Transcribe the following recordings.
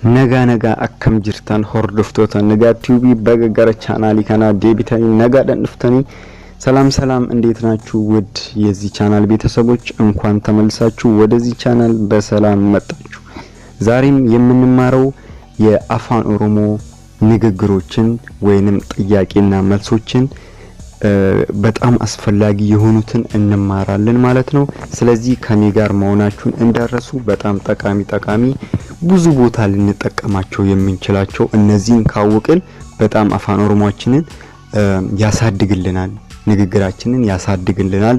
nagaa akkam jirtan hordoftoota nagaa tiዩብ በገገረ ቻናሊ kana deebitanii nagaadhaan dhuftanii ሰላም እንዴት ናችሁ ውድ የዚህ ቻናል ቤተሰቦች እንኳን ተመልሳችሁ ወደዚህ ቻናል በሰላም መጣችሁ። ዛሬም የምንማረው የአፋን ኦሮሞ ንግግሮችን ወይንም ጥያቄና መልሶችን በጣም አስፈላጊ የሆኑትን እንማራለን ማለት ነው። ስለዚህ ከኔ ጋር መሆናችሁን እንዳረሱ በጣም ጠቃሚ ብዙ ቦታ ልንጠቀማቸው የምንችላቸው እነዚህን ካወቅን በጣም አፋን ኦሮሞአችንን ያሳድግልናል፣ ንግግራችንን ያሳድግልናል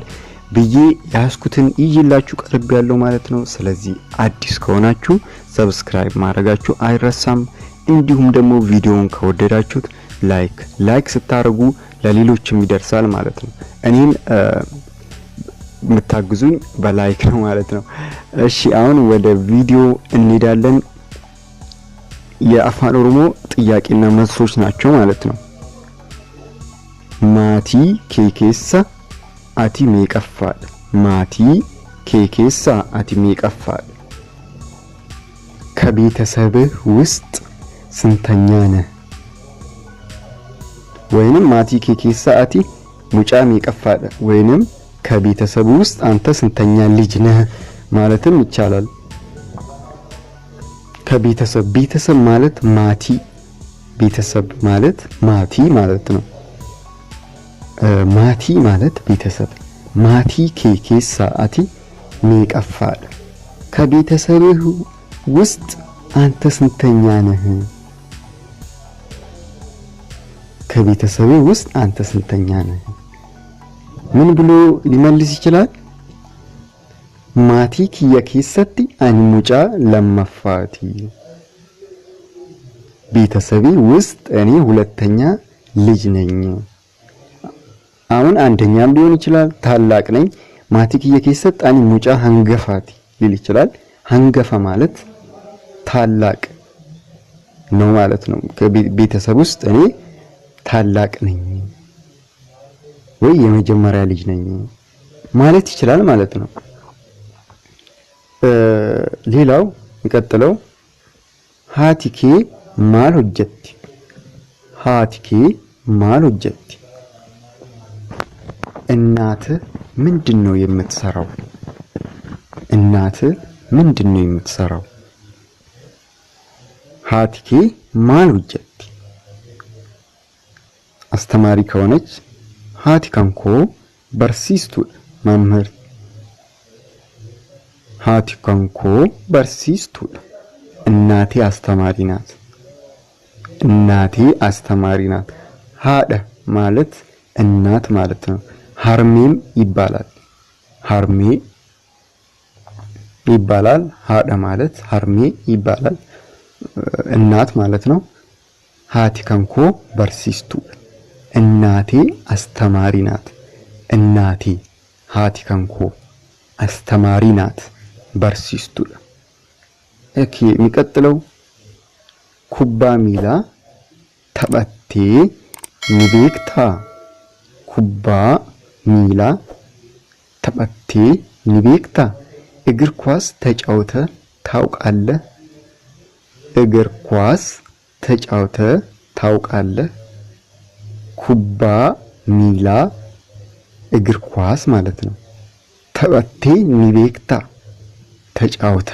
ብዬ ያስኩትን ይይላችሁ ቀርብ ያለው ማለት ነው። ስለዚህ አዲስ ከሆናችሁ ሰብስክራይብ ማድረጋችሁ አይረሳም። እንዲሁም ደግሞ ቪዲዮውን ከወደዳችሁት ላይክ ስታደርጉ ለሌሎችም ይደርሳል ማለት ነው። እኔን መታግዙኝ በላይክ ነው ማለት ነው። እሺ አሁን ወደ ቪዲዮ እንሄዳለን። የአፋን ኦሮሞ ጥያቄና መልሶች ናቸው ማለት ነው። ማቲ ኬኬሳ አቲ ሜቀፋል። ማቲ ኬኬሳ አቲ ሜቀፋል። ከቤተሰብህ ውስጥ ስንተኛ ነህ? ወይንም ማቲ ኬኬሳ አቲ ሙጫ ሜቀፋል ወይንም ከቤተሰብ ውስጥ አንተ ስንተኛ ልጅ ነህ ማለትም ይቻላል። ቤተሰብ ማለት ማቲ፣ ቤተሰብ ማለት ማቲ ማለት ነው። ማቲ ማለት ቤተሰብ። ማቲ ኬኬሳ አቲ ሜቀፋል። ከቤተሰብህ ውስጥ አንተ ስንተኛ ነህ? ከቤተሰብህ ውስጥ አንተ ስንተኛ ነህ? ምን ብሎ ሊመልስ ይችላል? ማቲ ኪያ ኬሰቲ አኒ ሙጫ ለማፋቲ። ቤተሰቤ ውስጥ እኔ ሁለተኛ ልጅ ነኝ። አሁን አንደኛም ሊሆን ይችላል፣ ታላቅ ነኝ። ማቲ ኪያ ኬሰቲ አኒ ሙጫ አንገፋቲ ሊል ይችላል። አንገፋ ማለት ታላቅ ነው ማለት ነው። ከቤተሰብ ውስጥ እኔ ታላቅ ነኝ ወይ የመጀመሪያ ልጅ ነኝ ማለት ይችላል ማለት ነው። ሌላው የሚቀጥለው ሃቲኬ ማል ሆጀቲ። ሃቲኬ ማል ሆጀቲ። እናትህ ምንድነው የምትሰራው? እናትህ ምንድነው የምትሰራው? ሃቲኬ ማል ሆጀቲ። አስተማሪ ከሆነች ሃቲ ካንኮ በርሲስቱ መምህር። ሃቲ ካንኮ በርሲስቱ። እናቴ አስተማሪ ናት። እናቴ አስተማሪ ናት። ሃደ ማለት እናት ማለት ነው። ሃርሜም ይባላል። ሃርሜ ይባላል። ሃደ ማለት ሃርሜ ይባላል። እናት ማለት ነው። ሃቲ ካንኮ በርሲስቱ። እናቴ አስተማሪ ናት። እናቴ ሃቲ ካንኮ አስተማሪ ናት። በርሲስቱ። ኦኬ የሚቀጥለው ኩባ ሚላ ተበቴ ኒቤክታ። ኩባ ሚላ ተበቴ ኒቤክታ። እግር ኳስ ተጫውተ ታውቃለህ? እግር ኳስ ተጫውተ ታውቃለህ? ኩባ ሚላ እግር ኳስ ማለት ነው። ተበቴ ኒቤክታ ተጫውተ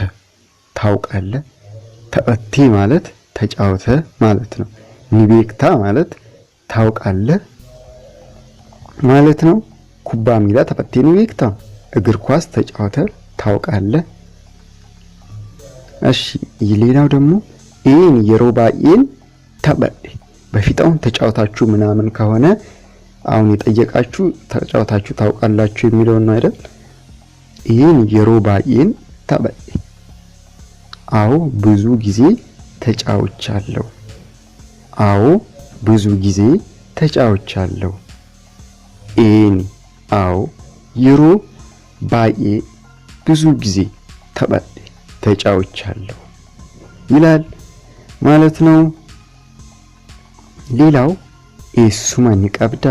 ታውቃለህ? ተበቴ ማለት ተጫውተ ማለት ነው። ኒቤክታ ማለት ታውቃለህ ማለት ነው። ኩባ ሚላ ተበቴ ኒቤክታ እግር ኳስ ተጫውተ ታውቃለህ? እሺ ሌላው ደግሞ ኤን የሮባኤን ተበዴ። በፊታውን ተጫውታችሁ ምናምን ከሆነ አሁን የጠየቃችሁ ተጫውታችሁ ታውቃላችሁ የሚለው ነው አይደል? ይሄን የሮባኤን ተበዴ። አዎ ብዙ ጊዜ ተጫውቻለሁ። አዎ ብዙ ጊዜ ተጫውቻለሁ። ኤን አዎ የሮባኤ ብዙ ጊዜ ተበዴ ተጫውቻለሁ ይላል ማለት ነው። ሌላው ኤሱማ ኒቀብዳ።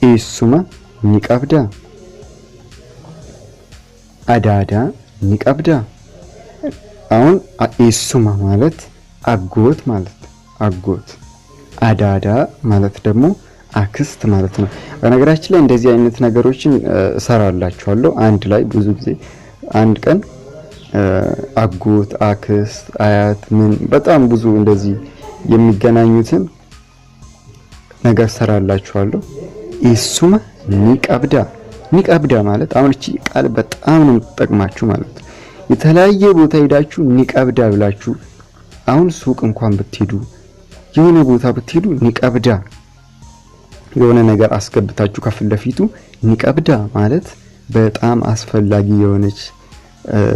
ኤሱማ ኒቀብዳ። አዳዳ ኒቀብዳ። አሁን ኢሱማ ማለት አጎት ማለት አጎት። አዳዳ ማለት ደግሞ አክስት ማለት ነው። በነገራችን ላይ እንደዚህ አይነት ነገሮችን እሰራላችኋለሁ አንድ ላይ ብዙ ጊዜ አንድ ቀን አጎት፣ አክስት፣ አያት ምን በጣም ብዙ እንደዚህ የሚገናኙትን ነገር እሰራላችኋለሁ። ኢሱማ ኒቀብዳ ማለት አሁን እቺ ቃል በጣም ነው የምትጠቅማችሁ ማለት ነው። የተለያየ ቦታ ሄዳችሁ ኒቀብዳ ብላችሁ አሁን ሱቅ እንኳን ብትሄዱ የሆነ ቦታ ብትሄዱ ኒቀብዳ የሆነ ነገር አስገብታችሁ ከፊት ለፊቱ ኒቀብዳ ማለት በጣም አስፈላጊ የሆነች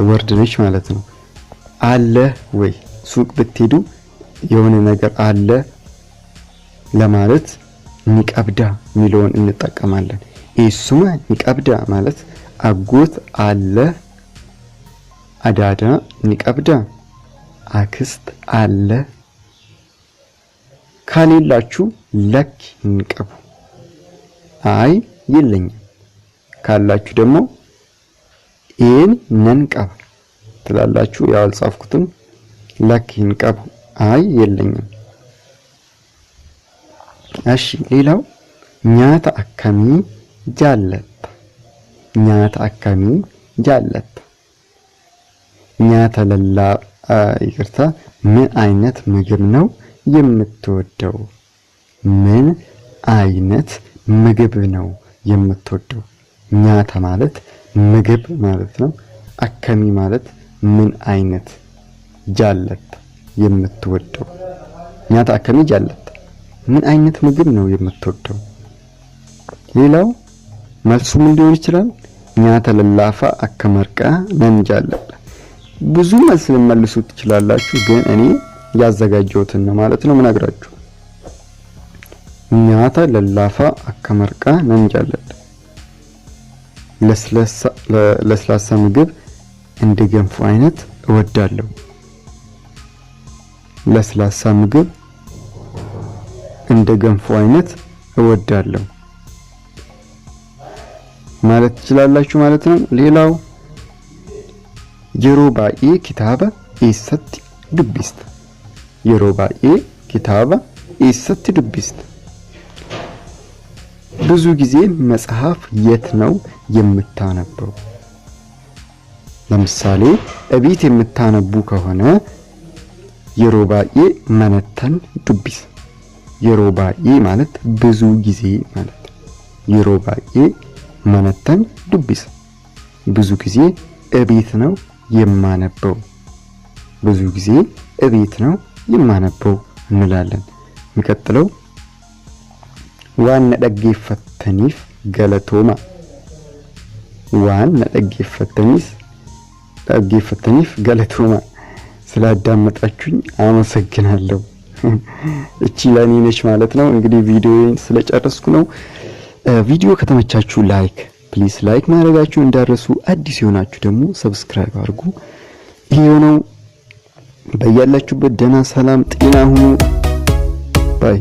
ወርድ ነች ማለት ነው። አለ ወይ ሱቅ ብትሄዱ የሆነ ነገር አለ ለማለት ኒቀብዳ ሚለውን እንጠቀማለን። ኢሱማ ኒቀብዳ ማለት አጎት አለ፣ አዳዳ ኒቀብዳ አክስት አለ። ካሌላችሁ ለክ ንቀቡ፣ አይ የለኝም ካላችሁ ደግሞ ኢን ነንቀብ ትላላችሁ። ያው አልጻፍኩትም። ለክ ንቀቡ አይ የለኝም። እሺ ሌላው ኛታ አካሚ ጃለት ኛታ ለላ ይቅርታ ምን አይነት ምግብ ነው የምትወደው? ምን አይነት ምግብ ነው የምትወደው? ኛታ ማለት ምግብ ማለት ነው። አካሚ ማለት ምን አይነት፣ ጃለት የምትወደው። ኛታ አካሚ ጃለት ምን አይነት ምግብ ነው የምትወደው? ሌላው መልሱ ምን ሊሆን ይችላል? ኛታ ለላፋ አከመርቃ ነንጃለለ። ብዙ መልስ ልመልሱ ትችላላችሁ፣ ግን እኔ ያዘጋጀሁትን ነው ማለት ነው ምነግራችሁ። ኛታ ለላፋ አከመርቃ ነንጃለለ ለስላሳ ምግብ እንደ ገንፎ አይነት እወዳለሁ። ለስላሳ ምግብ እንደ ገንፎ አይነት እወዳለሁ ማለት ትችላላችሁ ማለት ነው። ሌላው የሮባኤ ኪታባ ኢሰት ዱቢስት የሮባኤ ኪታባ ኢሰት ዱቢስት ብዙ ጊዜ መጽሐፍ የት ነው የምታነበው? ለምሳሌ እቤት የምታነቡ ከሆነ የሮባኤ መነተን ዱቢስ። የሮባኤ ማለት ብዙ ጊዜ ማለት ነው። የሮባኤ መነተን ዱቢስ ብዙ ጊዜ እቤት ነው የማነበው። ብዙ ጊዜ እቤት ነው የማነበው እንላለን። የሚቀጥለው ዋን ደገፈተኒፍ ገለቶማ ዋን ደገፈተኒፍ ገለቶማ። ስላዳመጣችሁኝ አመሰግናለሁ። እቺ ለኔ ነች ማለት ነው። እንግዲህ ቪዲዮዬን ስለጨረስኩ ነው። ቪዲዮ ከተመቻችሁ ፕሊስ ላይክ ማድረጋችሁ እንዳረሱ። አዲስ የሆናችሁ ደግሞ ሰብስክራይብ አድርጉ። ይሄ ነው። በያላችሁበት ደህና ሰላም ጤና ሁኑ። ባይ